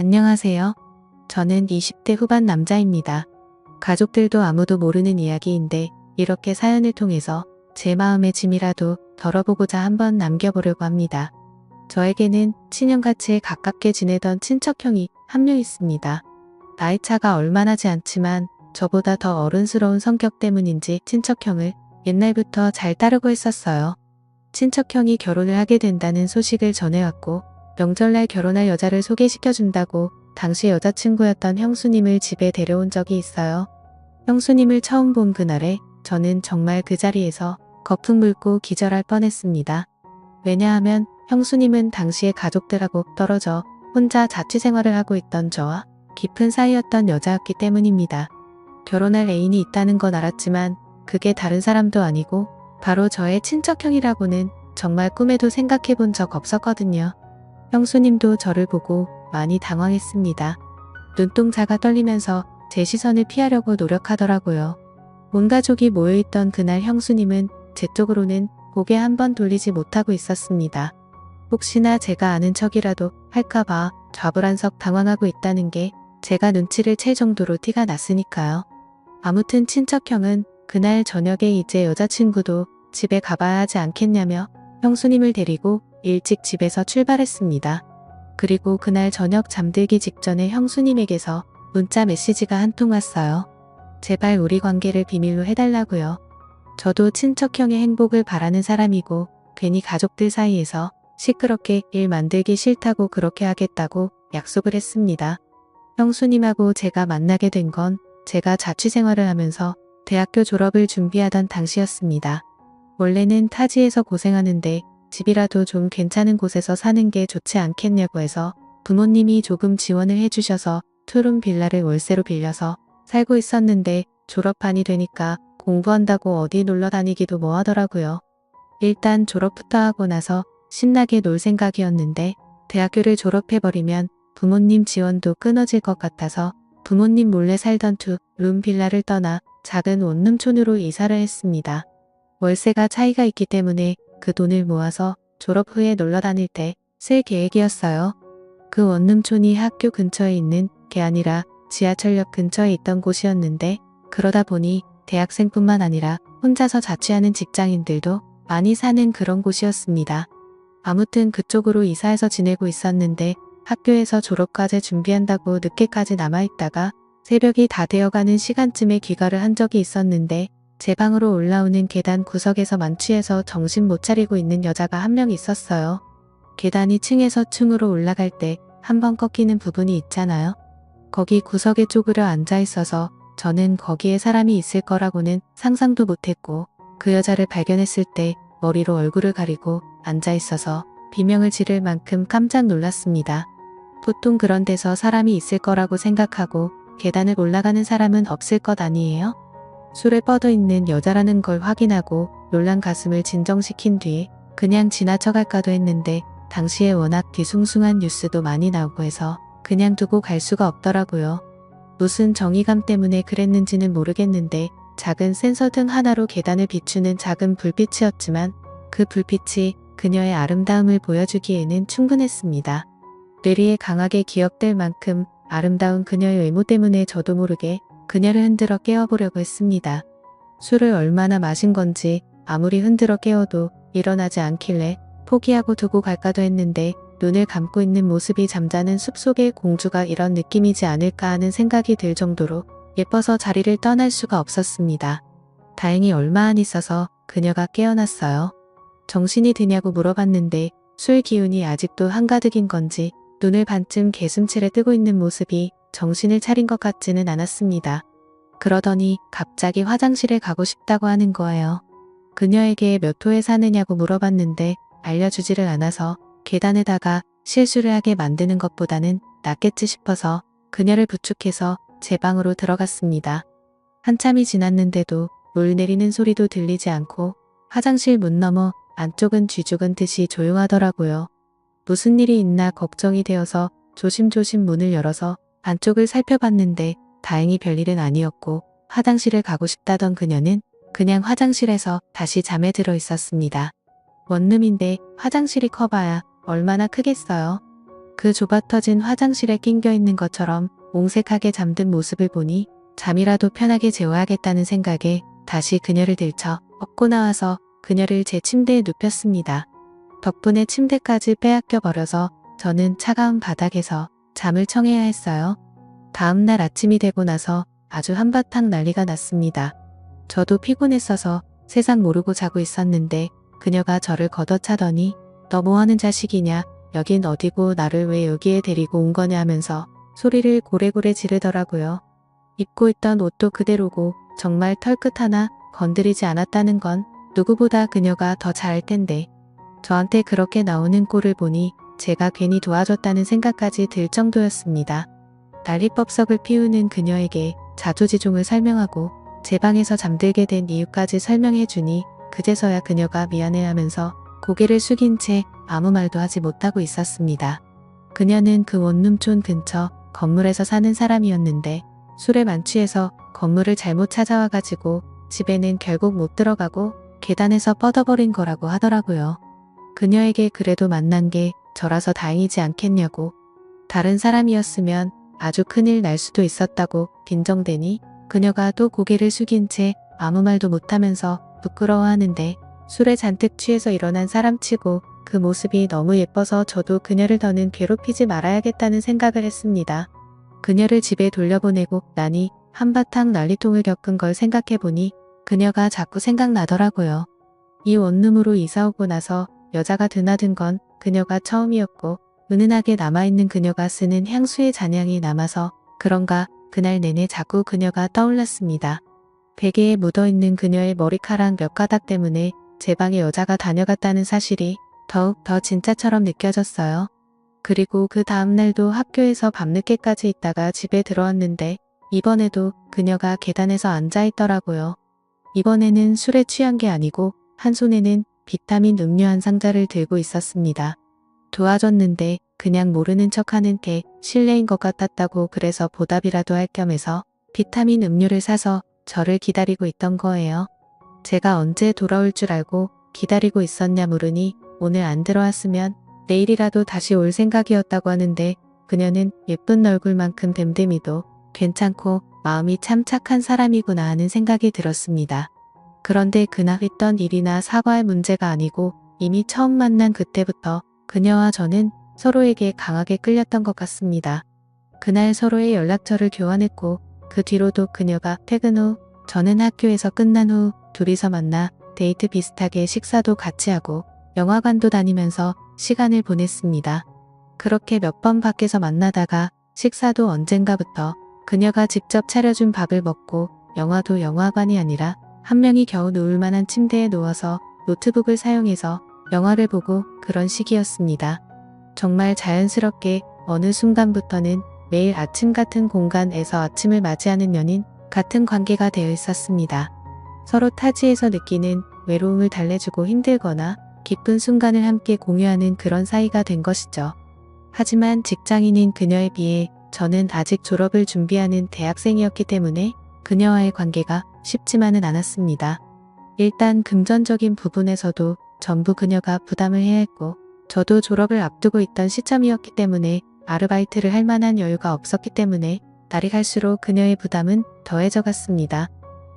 안녕하세요. 저는 20대 후반 남자입니다. 가족들도 아무도 모르는 이야기인데 이렇게 사연을 통해서 제 마음의 짐이라도 덜어보고자 한번 남겨보려고 합니다. 저에게는 친형같이 가깝게 지내던 친척형이 한 명 있습니다. 나이 차가 얼마 나지 않지만 저보다 더 어른스러운 성격 때문인지 친척형을 옛날부터 잘 따르고 있었어요. 친척형이 결혼을 하게 된다는 소식을 전해왔고 명절날 결혼할 여자를 소개시켜준다고 당시 여자친구였던 형수님을 집에 데려온 적이 있어요. 형수님을 처음 본 그날에 저는 정말 그 자리에서 거품 물고 기절할 뻔했습니다. 왜냐하면 형수님은 당시에 가족들하고 떨어져 혼자 자취생활을 하고 있던 저와 깊은 사이였던 여자였기 때문입니다. 결혼할 애인이 있다는 건 알았지만 그게 다른 사람도 아니고 바로 저의 친척형이라고는 정말 꿈에도 생각해 본 적 없었거든요. 형수님도 저를 보고 많이 당황했습니다. 눈동자가 떨리면서 제 시선을 피하려고 노력하더라고요. 온 가족이 모여있던 그날 형수님은 제 쪽으로는 고개 한 번 돌리지 못하고 있었습니다. 혹시나 제가 아는 척이라도 할까봐 좌불안석 당황하고 있다는 게 제가 눈치를 챌 정도로 티가 났으니까요. 아무튼 친척형은 그날 저녁에 이제 여자친구도 집에 가봐야 하지 않겠냐며 형수님을 데리고 일찍 집에서 출발했습니다. 그리고 그날 저녁 잠들기 직전에 형수님에게서 문자 메시지가 한 통 왔어요. 제발 우리 관계를 비밀로 해달라고요. 저도 친척형의 행복을 바라는 사람이고 괜히 가족들 사이에서 시끄럽게 일 만들기 싫다고 그렇게 하겠다고 약속을 했습니다. 형수님하고 제가 만나게 된 건 제가 자취생활을 하면서 대학교 졸업을 준비하던 당시였습니다. 원래는 타지에서 고생하는데 집이라도 좀 괜찮은 곳에서 사는 게 좋지 않겠냐고 해서 부모님이 조금 지원을 해주셔서 투룸 빌라를 월세로 빌려서 살고 있었는데 졸업반이 되니까 공부한다고 어디 놀러 다니기도 뭐하더라고요. 일단 졸업부터 하고 나서 신나게 놀 생각이었는데 대학교를 졸업해버리면 부모님 지원도 끊어질 것 같아서 부모님 몰래 살던 투룸 빌라를 떠나 작은 원룸촌으로 이사를 했습니다. 월세가 차이가 있기 때문에 그 돈을 모아서 졸업 후에 놀러 다닐 때 쓸 계획이었어요. 그 원룸촌이 학교 근처에 있는 게 아니라 지하철역 근처에 있던 곳이었는데 그러다 보니 대학생뿐만 아니라 혼자서 자취하는 직장인들도 많이 사는 그런 곳이었습니다. 아무튼 그쪽으로 이사해서 지내고 있었는데 학교에서 졸업과제 준비한다고 늦게까지 남아있다가 새벽이 다 되어가는 시간쯤에 귀가를 한 적이 있었는데 제 방으로 올라오는 계단 구석에서 만취해서 정신 못 차리고 있는 여자가 한 명 있었어요. 계단이 층에서 층으로 올라갈 때 한 번 꺾이는 부분이 있잖아요. 거기 구석에 쪼그려 앉아 있어서 저는 거기에 사람이 있을 거라고는 상상도 못했고 그 여자를 발견했을 때 머리로 얼굴을 가리고 앉아 있어서 비명을 지를 만큼 깜짝 놀랐습니다. 보통 그런 데서 사람이 있을 거라고 생각하고 계단을 올라가는 사람은 없을 것 아니에요? 술에 뻗어 있는 여자라는 걸 확인하고 놀란 가슴을 진정시킨 뒤에 그냥 지나쳐갈까도 했는데 당시에 워낙 뒤숭숭한 뉴스도 많이 나오고 해서 그냥 두고 갈 수가 없더라고요. 무슨 정의감 때문에 그랬는지는 모르겠는데 작은 센서 등 하나로 계단을 비추는 작은 불빛이었지만 그 불빛이 그녀의 아름다움을 보여주기에는 충분했습니다. 뇌리에 강하게 기억될 만큼 아름다운 그녀의 외모 때문에 저도 모르게 그녀를 흔들어 깨워보려고 했습니다. 술을 얼마나 마신 건지 아무리 흔들어 깨워도 일어나지 않길래 포기하고 두고 갈까도 했는데 눈을 감고 있는 모습이 잠자는 숲속의 공주가 이런 느낌이지 않을까 하는 생각이 들 정도로 예뻐서 자리를 떠날 수가 없었습니다. 다행히 얼마 안 있어서 그녀가 깨어났어요. 정신이 드냐고 물어봤는데 술 기운이 아직도 한가득인 건지 눈을 반쯤 개슴츠레 뜨고 있는 모습이 정신을 차린 것 같지는 않았습니다. 그러더니 갑자기 화장실에 가고 싶다고 하는 거예요. 그녀에게 몇 호에 사느냐고 물어봤는데 알려주지를 않아서 계단에다가 실수를 하게 만드는 것보다는 낫겠지 싶어서 그녀를 부축해서 제 방으로 들어갔습니다. 한참이 지났는데도 물 내리는 소리도 들리지 않고 화장실 문 너머 안쪽은 쥐죽은 듯이 조용하더라고요. 무슨 일이 있나 걱정이 되어서 조심조심 문을 열어서 안쪽을 살펴봤는데 다행히 별일은 아니었고 화장실을 가고 싶다던 그녀는 그냥 화장실에서 다시 잠에 들어 있었습니다. 원룸인데 화장실이 커봐야 얼마나 크겠어요. 그 좁아터진 화장실에 낑겨 있는 것처럼 옹색하게 잠든 모습을 보니 잠이라도 편하게 재워야겠다는 생각에 다시 그녀를 들쳐 업고 나와서 그녀를 제 침대에 눕혔습니다. 덕분에 침대까지 빼앗겨 버려서 저는 차가운 바닥에서 잠을 청해야 했어요. 다음날 아침이 되고 나서 아주 한바탕 난리가 났습니다. 저도 피곤했어서 세상 모르고 자고 있었는데 그녀가 저를 걷어차더니 너 뭐하는 자식이냐, 여긴 어디고 나를 왜 여기에 데리고 온 거냐 하면서 소리를 고래고래 지르더라고요. 입고 있던 옷도 그대로고 정말 털끝 하나 건드리지 않았다는 건 누구보다 그녀가 더 잘할 텐데 저한테 그렇게 나오는 꼴을 보니 제가 괜히 도와줬다는 생각까지 들 정도였습니다. 난리법석을 피우는 그녀에게 자초지종을 설명하고 제 방에서 잠들게 된 이유까지 설명해 주니 그제서야 그녀가 미안해하면서 고개를 숙인 채 아무 말도 하지 못하고 있었습니다. 그녀는 그 원룸촌 근처 건물에서 사는 사람이었는데 술에 만취해서 건물을 잘못 찾아와가지고 집에는 결국 못 들어가고 계단에서 뻗어버린 거라고 하더라고요. 그녀에게 그래도 만난 게 저라서 다행이지 않겠냐고. 다른 사람이었으면 아주 큰일 날 수도 있었다고 빈정대니 그녀가 또 고개를 숙인 채 아무 말도 못하면서 부끄러워하는데 술에 잔뜩 취해서 일어난 사람치고 그 모습이 너무 예뻐서 저도 그녀를 더는 괴롭히지 말아야겠다는 생각을 했습니다. 그녀를 집에 돌려보내고 나니 한바탕 난리통을 겪은 걸 생각해보니 그녀가 자꾸 생각나더라고요. 이 원룸으로 이사오고 나서 여자가 드나든 건 그녀가 처음이었고 은은하게 남아있는 그녀가 쓰는 향수의 잔향이 남아서 그런가 그날 내내 자꾸 그녀가 떠올랐습니다. 베개에 묻어있는 그녀의 머리카락 몇 가닥 때문에 제 방에 여자가 다녀갔다는 사실이 더욱 더 진짜처럼 느껴졌어요. 그리고 그 다음날도 학교에서 밤늦게까지 있다가 집에 들어왔는데 이번에도 그녀가 계단에서 앉아있더라고요. 이번에는 술에 취한 게 아니고 한 손에는 비타민 음료 한 상자를 들고 있었습니다. 도와줬는데 그냥 모르는 척하는 게 실례인 것 같았다고 그래서 보답이라도 할 겸해서 비타민 음료를 사서 저를 기다리고 있던 거예요. 제가 언제 돌아올 줄 알고 기다리고 있었냐 물으니 오늘 안 들어왔으면 내일이라도 다시 올 생각이었다고 하는데 그녀는 예쁜 얼굴만큼 됨됨이도 괜찮고 마음이 참 착한 사람이구나 하는 생각이 들었습니다. 그런데 그날 했던 일이나 사과할 문제가 아니고 이미 처음 만난 그때부터 그녀와 저는 서로에게 강하게 끌렸던 것 같습니다. 그날 서로의 연락처를 교환했고 그 뒤로도 그녀가 퇴근 후 저는 학교에서 끝난 후 둘이서 만나 데이트 비슷하게 식사도 같이 하고 영화관도 다니면서 시간을 보냈습니다. 그렇게 몇 번 밖에서 만나다가 식사도 언젠가부터 그녀가 직접 차려준 밥을 먹고 영화도 영화관이 아니라 한 명이 겨우 누울 만한 침대에 누워서 노트북을 사용해서 영화를 보고 그런 시기였습니다. 정말 자연스럽게 어느 순간부터는 매일 아침 같은 공간에서 아침을 맞이하는 연인 같은 관계가 되어 있었습니다. 서로 타지에서 느끼는 외로움을 달래주고 힘들거나 기쁜 순간을 함께 공유하는 그런 사이가 된 것이죠. 하지만 직장인인 그녀에 비해 저는 아직 졸업을 준비하는 대학생이었기 때문에 그녀와의 관계가 쉽지만은 않았습니다. 일단 금전적인 부분에서도 전부 그녀가 부담을 해야 했고 저도 졸업을 앞두고 있던 시점이었기 때문에 아르바이트를 할 만한 여유가 없었기 때문에 날이 갈수록 그녀의 부담은 더해져 갔습니다.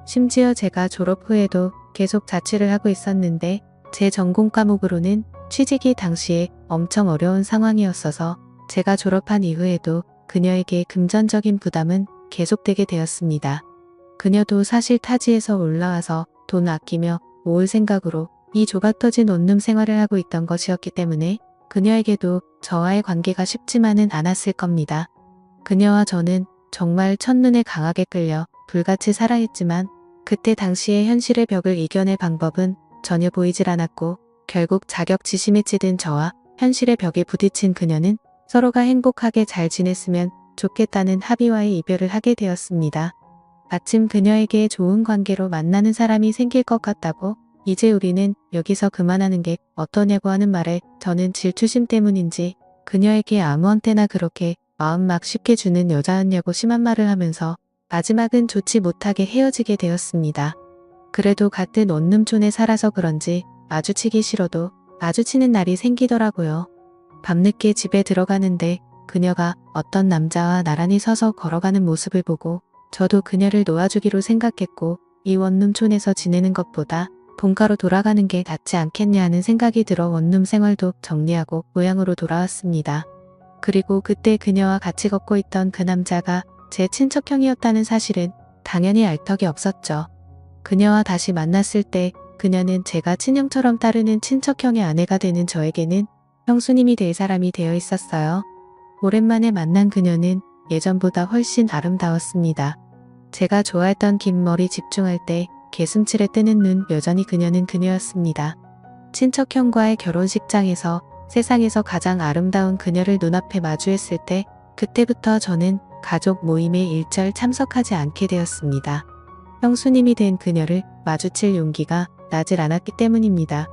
심지어 제가 졸업 후에도 계속 자취를 하고 있었는데 제 전공 과목으로는 취직이 당시에 엄청 어려운 상황이었어서 제가 졸업한 이후에도 그녀에게 금전적인 부담은 계속되게 되었습니다. 그녀도 사실 타지에서 올라와서 돈 아끼며 모을 생각으로 이 좁아터진 원룸 생활을 하고 있던 것이었기 때문에 그녀에게도 저와의 관계가 쉽지만은 않았을 겁니다. 그녀와 저는 정말 첫눈에 강하게 끌려 불같이 사랑했지만 그때 당시의 현실의 벽을 이겨낼 방법은 전혀 보이질 않았고 결국 자격지심에 찌든 저와 현실의 벽에 부딪힌 그녀는 서로가 행복하게 잘 지냈으면 좋겠다는 합의와의 이별을 하게 되었습니다. 마침 그녀에게 좋은 관계로 만나는 사람이 생길 것 같다고 이제 우리는 여기서 그만하는 게 어떠냐고 하는 말에 저는 질투심 때문인지 그녀에게 아무한테나 그렇게 마음 막 쉽게 주는 여자였냐고 심한 말을 하면서 마지막은 좋지 못하게 헤어지게 되었습니다. 그래도 같은 원룸촌에 살아서 그런지 마주치기 싫어도 마주치는 날이 생기더라고요. 밤늦게 집에 들어가는데 그녀가 어떤 남자와 나란히 서서 걸어가는 모습을 보고 저도 그녀를 놓아주기로 생각했고 이 원룸촌에서 지내는 것보다 본가로 돌아가는 게 낫지 않겠냐 하는 생각이 들어 원룸 생활도 정리하고 고향으로 돌아왔습니다. 그리고 그때 그녀와 같이 걷고 있던 그 남자가 제 친척형이었다는 사실은 당연히 알 턱이 없었죠. 그녀와 다시 만났을 때 그녀는 제가 친형처럼 따르는 친척형의 아내가 되는 저에게는 형수님이 될 사람이 되어 있었어요. 오랜만에 만난 그녀는 예전보다 훨씬 아름다웠습니다. 제가 좋아했던 긴 머리 집중할 때 개슴츠레 뜨는 눈 여전히 그녀는 그녀였습니다. 친척형과의 결혼식장에서 세상에서 가장 아름다운 그녀를 눈앞에 마주했을 때 그때부터 저는 가족 모임에 일절 참석하지 않게 되었습니다. 형수님이 된 그녀를 마주칠 용기가 나질 않았기 때문입니다.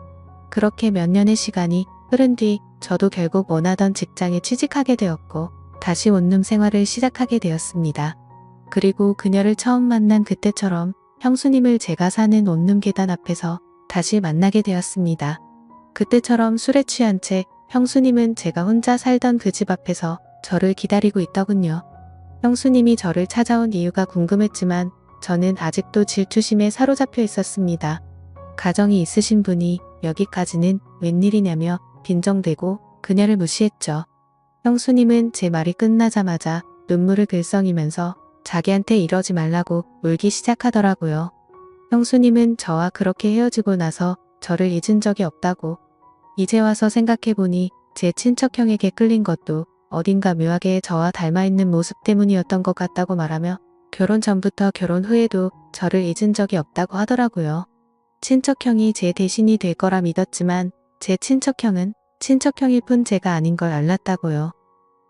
그렇게 몇 년의 시간이 흐른 뒤 저도 결국 원하던 직장에 취직하게 되었고 다시 원룸 생활을 시작하게 되었습니다. 그리고 그녀를 처음 만난 그때처럼 형수님을 제가 사는 원룸 계단 앞에서 다시 만나게 되었습니다. 그때처럼 술에 취한 채 형수님은 제가 혼자 살던 그 집 앞에서 저를 기다리고 있더군요. 형수님이 저를 찾아온 이유가 궁금했지만 저는 아직도 질투심에 사로잡혀 있었습니다. 가정이 있으신 분이 여기까지는 웬일이냐며 빈정대고 그녀를 무시했죠. 형수님은 제 말이 끝나자마자 눈물을 글썽이면서 자기한테 이러지 말라고 울기 시작하더라고요. 형수님은 저와 그렇게 헤어지고 나서 저를 잊은 적이 없다고. 이제 와서 생각해보니 제 친척형에게 끌린 것도 어딘가 묘하게 저와 닮아있는 모습 때문이었던 것 같다고 말하며 결혼 전부터 결혼 후에도 저를 잊은 적이 없다고 하더라고요. 친척형이 제 대신이 될 거라 믿었지만 제 친척형은 친척형일 뿐 제가 아닌 걸 알았다고요.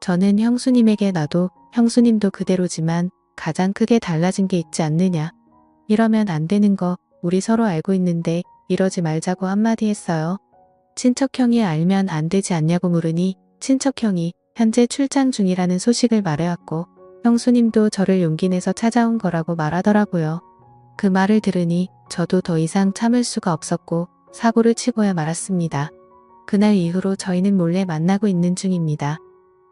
저는 형수님에게 나도 형수님도 그대로지만 가장 크게 달라진 게 있지 않느냐. 이러면 안 되는 거 우리 서로 알고 있는데 이러지 말자고 한마디 했어요. 친척형이 알면 안 되지 않냐고 물으니 친척형이 현재 출장 중이라는 소식을 말해왔고 형수님도 저를 용기 내서 찾아온 거라고 말하더라고요. 그 말을 들으니 저도 더 이상 참을 수가 없었고 사고를 치고야 말았습니다. 그날 이후로 저희는 몰래 만나고 있는 중입니다.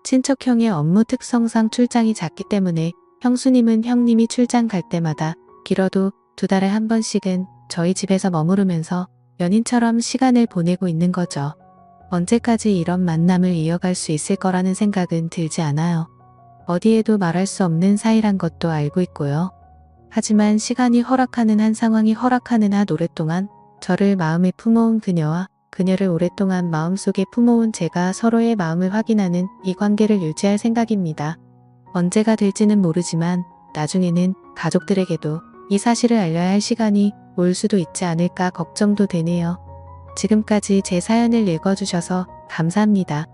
친척형의 업무 특성상 출장이 잦기 때문에 형수님은 형님이 출장 갈 때마다 길어도 2달에 한 번씩은 저희 집에서 머무르면서 연인처럼 시간을 보내고 있는 거죠. 언제까지 이런 만남을 이어갈 수 있을 거라는 생각은 들지 않아요. 어디에도 말할 수 없는 사이란 것도 알고 있고요. 하지만 시간이 허락하는 한 상황이 허락하는 한 오랫동안 저를 마음에 품어온 그녀와 그녀를 오랫동안 마음속에 품어온 제가 서로의 마음을 확인하는 이 관계를 유지할 생각입니다. 언제가 될지는 모르지만 나중에는 가족들에게도 이 사실을 알려야 할 시간이 올 수도 있지 않을까 걱정도 되네요. 지금까지 제 사연을 읽어주셔서 감사합니다.